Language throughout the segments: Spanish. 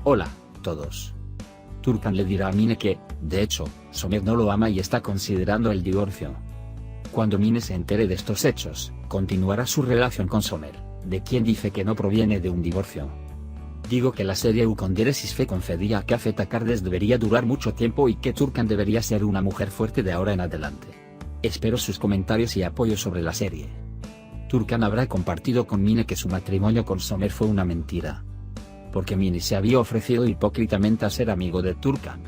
Hola, todos. Turkan le dirá a Mine que, de hecho, Somer no lo ama y está considerando el divorcio. Cuando Mine se entere de estos hechos, continuará su relación con Somer, de quien dice que no proviene de un divorcio. Digo que la serie Ukonderesis fe concedía que Afeta Cardes debería durar mucho tiempo y que Turkan debería ser una mujer fuerte de ahora en adelante. Espero sus comentarios y apoyo sobre la serie. Turkan habrá compartido con Mine que su matrimonio con Somer fue una mentira. Porque Mine se había ofrecido hipócritamente a ser amigo de Turkan.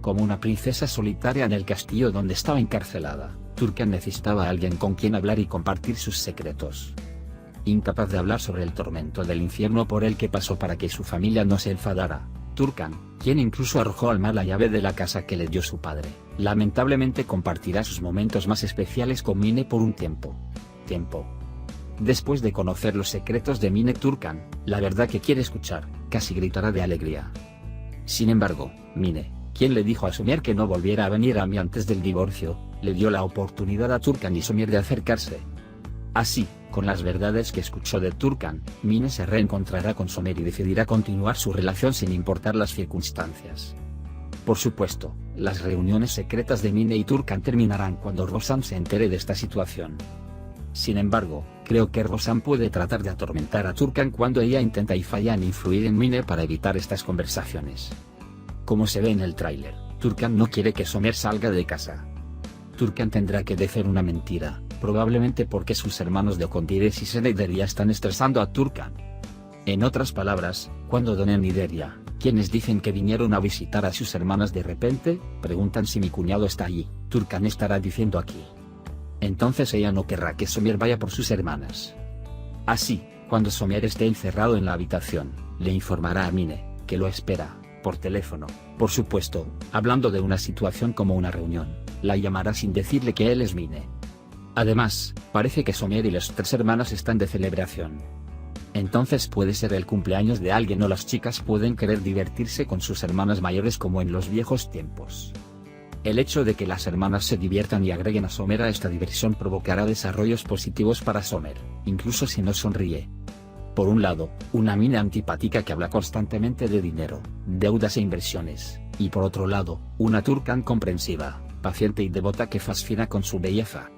Como una princesa solitaria en el castillo donde estaba encarcelada, Turkan necesitaba a alguien con quien hablar y compartir sus secretos. Incapaz de hablar sobre el tormento del infierno por el que pasó para que su familia no se enfadara, Turkan, quien incluso arrojó al mar la llave de la casa que le dio su padre, lamentablemente compartirá sus momentos más especiales con Mine por un tiempo. Después de conocer los secretos de Mine, Turkan, la verdad que quiere escuchar, casi gritará de alegría. Sin embargo, Mine, quien le dijo a Somer que no volviera a venir a mí antes del divorcio, le dio la oportunidad a Turkan y Somer de acercarse. Así, con las verdades que escuchó de Turkan, Mine se reencontrará con Somer y decidirá continuar su relación sin importar las circunstancias. Por supuesto, las reuniones secretas de Mine y Turkan terminarán cuando Rosan se entere de esta situación. Sin embargo, creo que Rosan puede tratar de atormentar a Turkan cuando ella intenta y falla en influir en Mine para evitar estas conversaciones. Como se ve en el tráiler, Turkan no quiere que Somer salga de casa. Turkan tendrá que decir una mentira, probablemente porque sus hermanos de Okondires y Senederia están estresando a Turkan. En otras palabras, cuando Donen y Deria, quienes dicen que vinieron a visitar a sus hermanas de repente, preguntan si mi cuñado está allí, Turkan estará diciendo aquí. Entonces ella no querrá que Somer vaya por sus hermanas. Así, cuando Somer esté encerrado en la habitación, le informará a Mine, que lo espera, por teléfono, por supuesto, hablando de una situación como una reunión, la llamará sin decirle que él es Mine. Además, parece que Somer y las tres hermanas están de celebración. Entonces puede ser el cumpleaños de alguien o las chicas pueden querer divertirse con sus hermanas mayores como en los viejos tiempos. El hecho de que las hermanas se diviertan y agreguen a Somer a esta diversión provocará desarrollos positivos para Somer, incluso si no sonríe. Por un lado, una Mine antipática que habla constantemente de dinero, deudas e inversiones, y por otro lado, una Turkan comprensiva, paciente y devota que fascina con su belleza.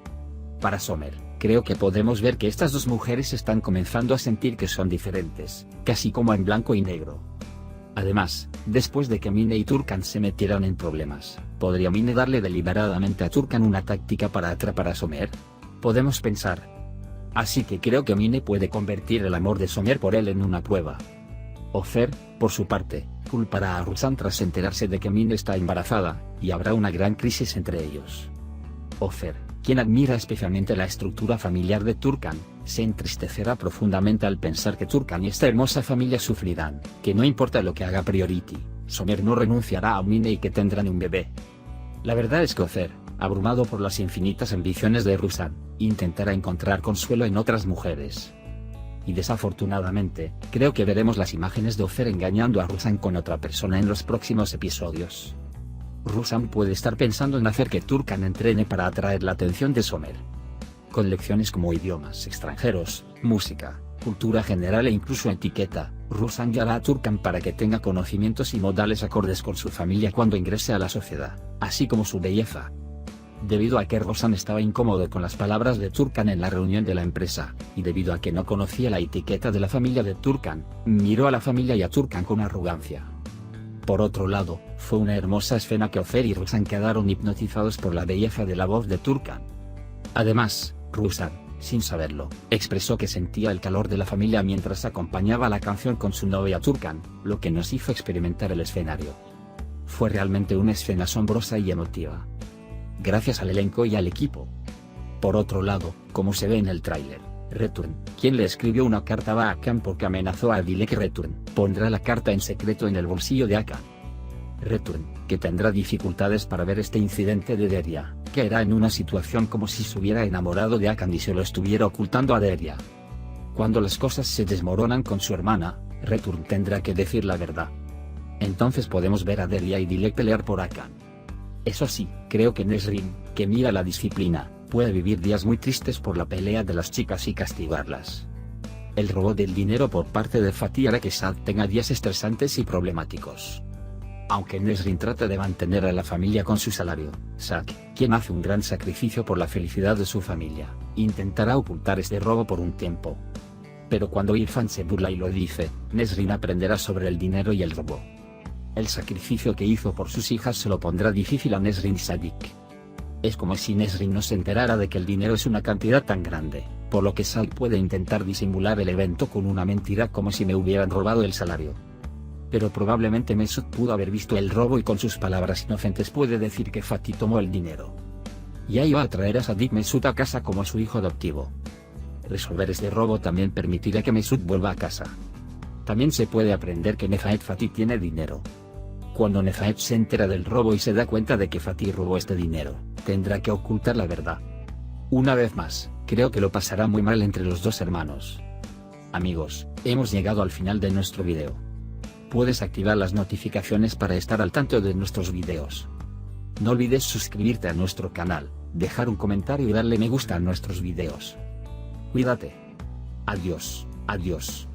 Para Somer, creo que podemos ver que estas dos mujeres están comenzando a sentir que son diferentes, casi como en blanco y negro. Además, después de que Mine y Turkan se metieran en problemas, ¿podría Mine darle deliberadamente a Turkan una táctica para atrapar a Somer? Podemos pensar. Así que creo que Mine puede convertir el amor de Somer por él en una prueba. Ofer, por su parte, culpará a Rusan tras enterarse de que Mine está embarazada, y habrá una gran crisis entre ellos. Ofer, quien admira especialmente la estructura familiar de Turkan, se entristecerá profundamente al pensar que Turkan y esta hermosa familia sufrirán, que no importa lo que haga Priority, Somer no renunciará a Mine y que tendrán un bebé. La verdad es que Ofer, abrumado por las infinitas ambiciones de Rusan, intentará encontrar consuelo en otras mujeres. Y desafortunadamente, creo que veremos las imágenes de Ofer engañando a Rusan con otra persona en los próximos episodios. Rusan puede estar pensando en hacer que Turkan entrene para atraer la atención de Somer. Con lecciones como idiomas extranjeros, música, cultura general e incluso etiqueta, Rusan guiará a Turkan para que tenga conocimientos y modales acordes con su familia cuando ingrese a la sociedad, así como su belleza. Debido a que Rusan estaba incómodo con las palabras de Turkan en la reunión de la empresa, y debido a que no conocía la etiqueta de la familia de Turkan, miró a la familia y a Turkan con arrogancia. Por otro lado, fue una hermosa escena que Ofer y Rusan quedaron hipnotizados por la belleza de la voz de Turkan. Además, Rusan, sin saberlo, expresó que sentía el calor de la familia mientras acompañaba la canción con su novia Turkan, lo que nos hizo experimentar el escenario. Fue realmente una escena asombrosa y emotiva. Gracias al elenco y al equipo. Por otro lado, como se ve en el tráiler, Return, quien le escribió una carta a Akan porque amenazó a Dilek Return, pondrá la carta en secreto en el bolsillo de Akan. Return, que tendrá dificultades para ver este incidente de Deria, caerá en una situación como si se hubiera enamorado de Akan y se lo estuviera ocultando a Deria. Cuando las cosas se desmoronan con su hermana, Return tendrá que decir la verdad. Entonces podemos ver a Deria y Dilek pelear por Akan. Eso sí, creo que Nesrin, que mira la disciplina, puede vivir días muy tristes por la pelea de las chicas y castigarlas. El robo del dinero por parte de Fatih hará que Saad tenga días estresantes y problemáticos. Aunque Nesrin trata de mantener a la familia con su salario, Saad, quien hace un gran sacrificio por la felicidad de su familia, intentará ocultar este robo por un tiempo. Pero cuando Irfan se burla y lo dice, Nesrin aprenderá sobre el dinero y el robo. El sacrificio que hizo por sus hijas se lo pondrá difícil a Nesrin Sadik. Es como si Nesrin no se enterara de que el dinero es una cantidad tan grande, por lo que Saad puede intentar disimular el evento con una mentira como si me hubieran robado el salario. Pero probablemente Mesut pudo haber visto el robo y con sus palabras inocentes puede decir que Fatih tomó el dinero. Ya iba a traer a Sadik Mesut a casa como su hijo adoptivo. Resolver este robo también permitirá que Mesut vuelva a casa. También se puede aprender que Nefaet Fatih tiene dinero. Cuando Nefaet se entera del robo y se da cuenta de que Fatih robó este dinero, tendrá que ocultar la verdad. Una vez más, creo que lo pasará muy mal entre los dos hermanos. Amigos, hemos llegado al final de nuestro video. Puedes activar las notificaciones para estar al tanto de nuestros videos. No olvides suscribirte a nuestro canal, dejar un comentario y darle me gusta a nuestros videos. Cuídate. Adiós, adiós.